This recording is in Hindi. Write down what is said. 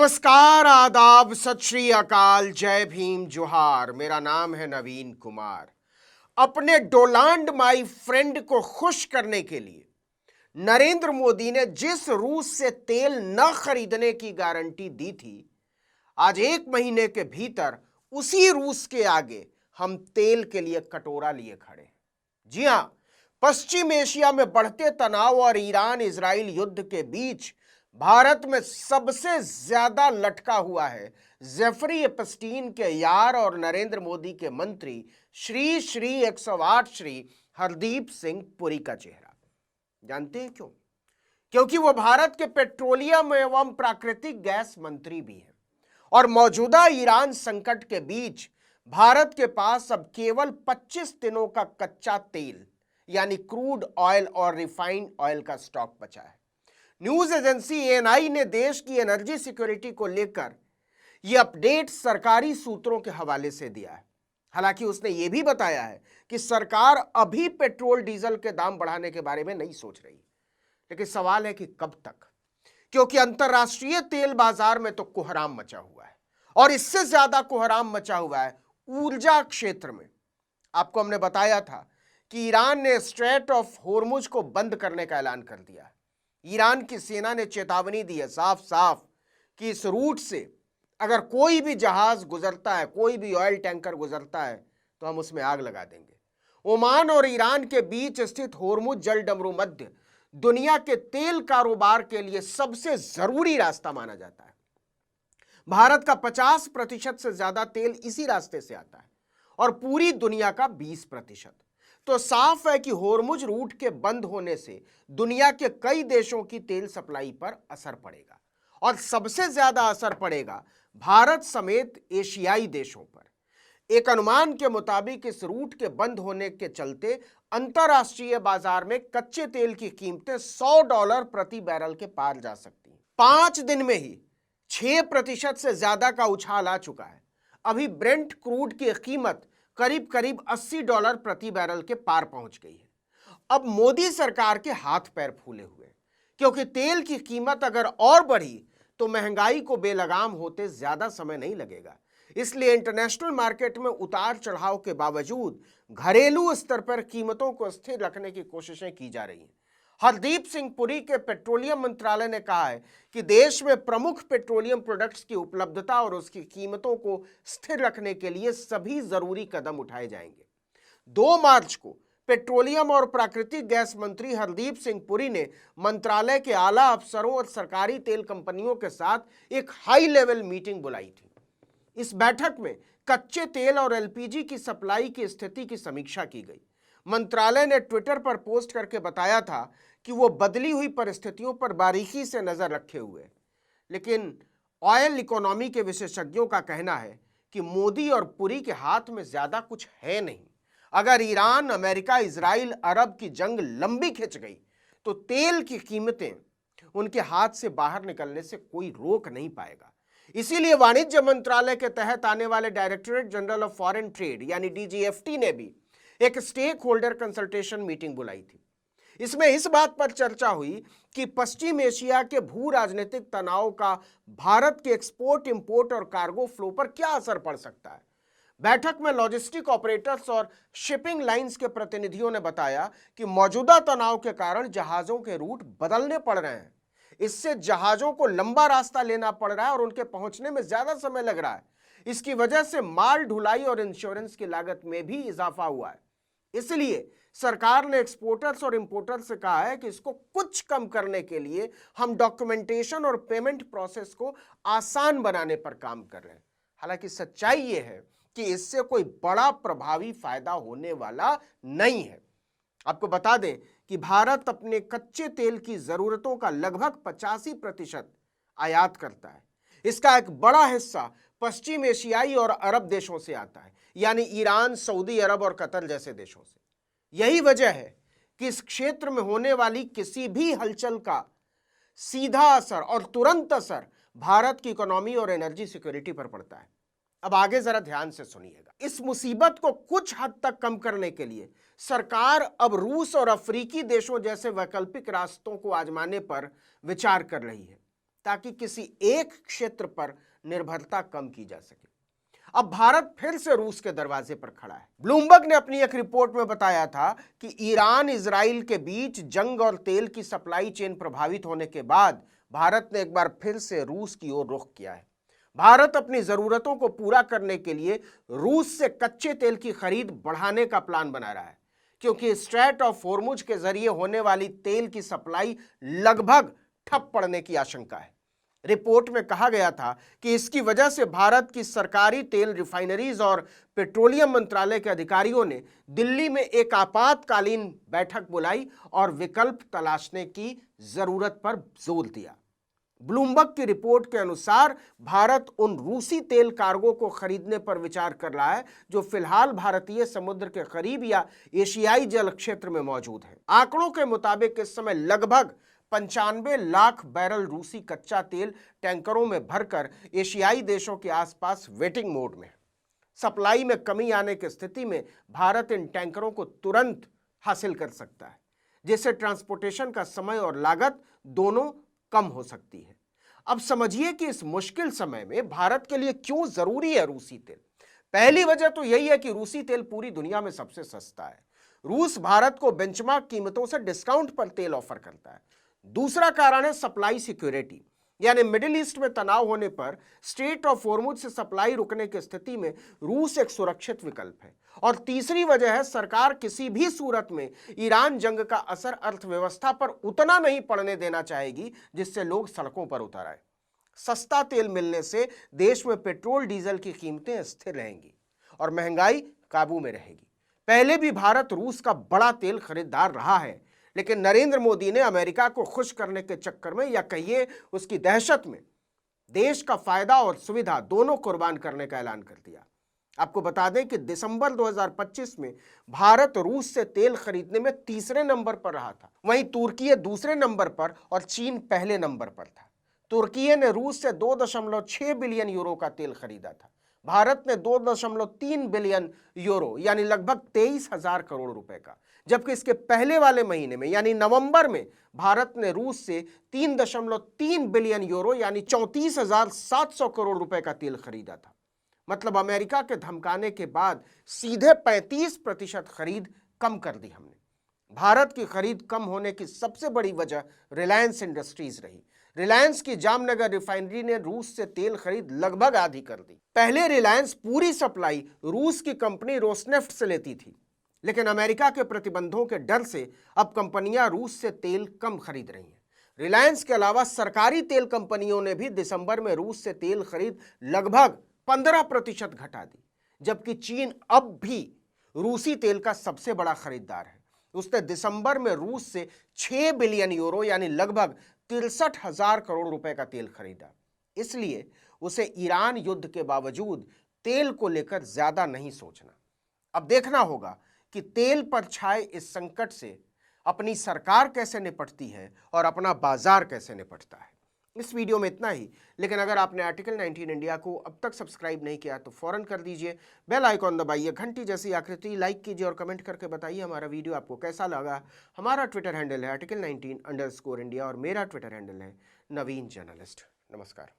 नमस्कार, आदाब, सत श्री अकाल, जय भीम, जोहार। मेरा नाम है नवीन कुमार। अपने डोनाल्ड माई फ्रेंड को खुश करने के लिए नरेंद्र मोदी ने जिस रूस से तेल न खरीदने की गारंटी दी थी, आज एक महीने के भीतर उसी रूस के आगे हम तेल के लिए कटोरा लिए खड़े हैं। जी हां, पश्चिम एशिया में बढ़ते तनाव और ईरान इजराइल युद्ध के बीच भारत में सबसे ज्यादा लटका हुआ है जेफरी एपस्टीन के यार और नरेंद्र मोदी के मंत्री श्री श्री 108 श्री हरदीप सिंह पुरी का चेहरा। जानते हैं क्यों? क्योंकि वो भारत के पेट्रोलियम एवं प्राकृतिक गैस मंत्री भी हैं और मौजूदा ईरान संकट के बीच भारत के पास अब केवल 25 दिनों का कच्चा तेल यानी क्रूड ऑयल और रिफाइंड ऑयल का स्टॉक बचा है। न्यूज एजेंसी एएनआई ने देश की एनर्जी सिक्योरिटी को लेकर यह अपडेट सरकारी सूत्रों के हवाले से दिया है। हालांकि उसने यह भी बताया है कि सरकार अभी पेट्रोल डीजल के दाम बढ़ाने के बारे में नहीं सोच रही, लेकिन सवाल है कि कब तक, क्योंकि अंतरराष्ट्रीय तेल बाजार में तो कोहराम मचा हुआ है और इससे ज्यादा कोहराम मचा हुआ है ऊर्जा क्षेत्र में। आपको हमने बताया था कि ईरान ने स्ट्रेट ऑफ होर्मुज को बंद करने का ऐलान कर दिया है। ईरान की सेना ने चेतावनी दी है साफ साफ कि इस रूट से अगर कोई भी जहाज गुजरता है, कोई भी ऑयल टैंकर गुजरता है, तो हम उसमें आग लगा देंगे। ओमान और ईरान के बीच स्थित होर्मुज जल डमरू मध्य दुनिया के तेल कारोबार के लिए सबसे जरूरी रास्ता माना जाता है। भारत का 50% से ज्यादा तेल इसी रास्ते से आता है और पूरी दुनिया का 20%। तो साफ है कि होर्मुज रूट के बंद होने से दुनिया के कई देशों की तेल सप्लाई पर असर पड़ेगा और सबसे ज्यादा असर पड़ेगा भारत समेत एशियाई देशों पर। एक अनुमान के मुताबिक इस रूट के बंद होने के चलते अंतरराष्ट्रीय बाजार में कच्चे तेल की कीमतें $100 प्रति बैरल के पार जा सकती हैं। 5 दिन में ही 6% से ज्यादा का उछाल आ चुका है। अभी ब्रेंट क्रूड की कीमत करीब करीब $80 प्रति बैरल के पार पहुंच गई है। अब मोदी सरकार के हाथ पैर फूले हुए, क्योंकि तेल की कीमत अगर और बढ़ी तो महंगाई को बेलगाम होते ज्यादा समय नहीं लगेगा। इसलिए इंटरनेशनल मार्केट में उतार चढ़ाव के बावजूद घरेलू स्तर पर कीमतों को स्थिर रखने की कोशिशें की जा रही हैं। हरदीप सिंह पुरी के पेट्रोलियम मंत्रालय ने कहा है कि देश में प्रमुख पेट्रोलियम प्रोडक्ट्स की उपलब्धता और उसकी कीमतों को स्थिर रखने के लिए सभी जरूरी कदम उठाए जाएंगे। 2 मार्च को पेट्रोलियम और प्राकृतिक गैस मंत्री हरदीप सिंह पुरी ने मंत्रालय के आला अफसरों और सरकारी तेल कंपनियों के साथ एक हाई लेवल मीटिंग बुलाई थी। इस बैठक में कच्चे तेल और एलपीजी की सप्लाई की स्थिति की समीक्षा की गई। मंत्रालय ने ट्विटर पर पोस्ट करके बताया था कि वो बदली हुई परिस्थितियों पर बारीकी से नजर रखे हुए, लेकिन ऑयल इकोनॉमी के विशेषज्ञों का कहना है कि मोदी और पुरी के हाथ में ज्यादा कुछ है नहीं। अगर ईरान, अमेरिका, इजराइल, अरब की जंग लंबी खिंच गई तो तेल की कीमतें उनके हाथ से बाहर निकलने से कोई रोक नहीं पाएगा। इसीलिए वाणिज्य मंत्रालय के तहत आने वाले directorate general of foreign trade यानी डीजीएफटी ने भी एक स्टेक होल्डर कंसल्टेशन मीटिंग बुलाई थी। इसमें इस बात पर चर्चा हुई कि पश्चिम एशिया के भू राजनीतिक तनाव का भारत के एक्सपोर्ट, इंपोर्ट और कार्गो फ्लो पर क्या असर पड़ सकता है। बैठक में लॉजिस्टिक ऑपरेटर्स और शिपिंग लाइंस के प्रतिनिधियों ने बताया कि मौजूदा तनाव के कारण जहाजों के रूट बदलने पड़ रहे हैं। इससे जहाजों को लंबा रास्ता लेना पड़ रहा है और उनके पहुंचने में ज्यादा समय लग रहा है। इसकी वजह से माल ढुलाई और इंश्योरेंस की लागत में भी इजाफा हुआ है। इसलिए सरकार ने एक्सपोर्टर्स और इंपोर्टर्स से कहा है कि इसको कुछ कम करने के लिए हम डॉक्यूमेंटेशन और पेमेंट प्रोसेस को आसान बनाने पर काम कर रहे हैं। हालांकि सच्चाई यह है कि इससे कोई बड़ा प्रभावी फायदा होने वाला नहीं है। आपको बता दें कि भारत अपने कच्चे तेल की जरूरतों का लगभग 85% आयात करता है। इसका एक बड़ा हिस्सा पश्चिम एशियाई और अरब देशों से आता है, यानी ईरान, सऊदी अरब और कतर जैसे देशों से। यही वजह है कि इस क्षेत्र में होने वाली किसी भी हलचल का सीधा असर और तुरंत असर भारत की इकोनॉमी और एनर्जी सिक्योरिटी पर पड़ता है। अब आगे जरा ध्यान से सुनिएगा। इस मुसीबत को कुछ हद तक कम करने के लिए सरकार अब रूस और अफ्रीकी देशों जैसे वैकल्पिक रास्तों को आजमाने पर विचार कर रही है। ताकि किसी एक क्षेत्र पर निर्भरता कम की जा सके। अब भारत फिर से रूस के दरवाजे पर खड़ा है। ब्लूमबर्ग ने अपनी एक रिपोर्ट में बताया था कि ईरान इजराइल के बीच जंग और तेल की सप्लाई चेन प्रभावित होने के बाद भारत ने एक बार फिर से रूस की ओर रुख किया है। भारत अपनी जरूरतों को पूरा करने के लिए रूस से कच्चे तेल की खरीद बढ़ाने का प्लान बना रहा है, क्योंकि स्ट्रेट ऑफ होर्मुज के जरिए होने वाली तेल की सप्लाई लगभग ठप पड़ने की आशंका है। रिपोर्ट में कहा गया था कि इसकी वजह से भारत की सरकारी तेल रिफाइनरीज और पेट्रोलियम मंत्रालय के अधिकारियों ने दिल्ली में एक आपातकालीन बैठक बुलाई और विकल्प तलाशने की जरूरत पर जोर दिया। ब्लूमबर्ग की रिपोर्ट के अनुसार भारत उन रूसी तेल कार्गो को खरीदने पर विचार कर रहा है जो फिलहाल भारतीय समुद्र के करीब या एशियाई जल क्षेत्र में मौजूद है। आंकड़ों के मुताबिक इस समय लगभग 95 लाख बैरल रूसी कच्चा तेल टैंकरों में भरकर एशियाई देशों के आसपास वेटिंग मोड में है। सप्लाई में कमी आने की स्थिति में भारत इन टैंकरों को तुरंत हासिल कर सकता है, जिससे ट्रांसपोर्टेशन का समय और लागत दोनों कम हो सकती है। अब समझिए कि इस मुश्किल समय में भारत के लिए क्यों जरूरी है रूसी तेल। पहली वजह तो यही है कि रूसी तेल पूरी दुनिया में सबसे सस्ता है। रूस भारत को बेंचमार्क कीमतों से डिस्काउंट पर तेल ऑफर करता है। दूसरा कारण है सप्लाई सिक्योरिटी, यानी मिडिल ईस्ट में तनाव होने पर स्ट्रेट ऑफ होर्मुज से सप्लाई रुकने की स्थिति में रूस एक सुरक्षित विकल्प है। और तीसरी वजह है सरकार किसी भी सूरत में ईरान जंग का असर अर्थव्यवस्था पर उतना नहीं पड़ने देना चाहेगी जिससे लोग सड़कों पर उतर आए। सस्ता तेल मिलने से देश में पेट्रोल डीजल की कीमतें स्थिर रहेंगी और महंगाई काबू में रहेगी। पहले भी भारत रूस का बड़ा तेल खरीदार रहा है, लेकिन नरेंद्र मोदी ने अमेरिका को खुश करने के चक्कर में, या कहिए उसकी दहशत में, देश का फायदा और सुविधा दोनों कुर्बान करने का ऐलान कर दिया। आपको बता दें कि दिसंबर 2025 में भारत रूस से तेल खरीदने में तीसरे नंबर पर रहा था। वहीं तुर्की दूसरे नंबर पर और चीन पहले नंबर पर था। तुर्की ने रूस से 2.6 बिलियन यूरो का तेल खरीदा था। भारत ने 2.3 बिलियन यूरो यानी लगभग 23,000 करोड़ रुपए का, जबकि इसके पहले वाले महीने में यानी नवंबर में भारत ने रूस से 3.3 बिलियन यूरो यानी 34,700 करोड़ रुपए का तेल खरीदा था। मतलब अमेरिका के धमकाने के बाद सीधे 35% खरीद कम कर दी हमने। भारत की खरीद कम होने की सबसे बड़ी वजह रिलायंस इंडस्ट्रीज रही। रिलायंस की जामनगर रिफाइनरी ने रूस से तेल खरीद लगभग आधी कर दी। पहले रिलायंस पूरी सप्लाई रूस की कंपनी रोसनेफ्ट से लेती थी, लेकिन अमेरिका के प्रतिबंधों के डर से अब कंपनियां रूस से तेल कम खरीद रही हैं। रिलायंस के अलावा सरकारी तेल कंपनियों ने भी दिसंबर में रूस से तेल खरीद लगभग 15% घटा दी, जबकि चीन अब भी रूसी तेल का सबसे बड़ा खरीदार है। उसने दिसंबर में रूस से 6 बिलियन यूरो यानी लगभग 63,000 करोड़ रुपए का तेल खरीदा। इसलिए उसे ईरान युद्ध के बावजूद तेल को लेकर ज्यादा नहीं सोचना। अब देखना होगा कि तेल पर छाए इस संकट से अपनी सरकार कैसे निपटती है और अपना बाजार कैसे निपटता है। इस वीडियो में इतना ही, लेकिन अगर आपने आर्टिकल 19 इंडिया को अब तक सब्सक्राइब नहीं किया तो फौरन कर दीजिए। बेल आइकॉन दबाइए, घंटी जैसी आकृति लाइक कीजिए और कमेंट करके बताइए हमारा वीडियो आपको कैसा लगा। हमारा ट्विटर हैंडल है article19_India और मेरा ट्विटर हैंडल है नवीन जर्नलिस्ट। नमस्कार।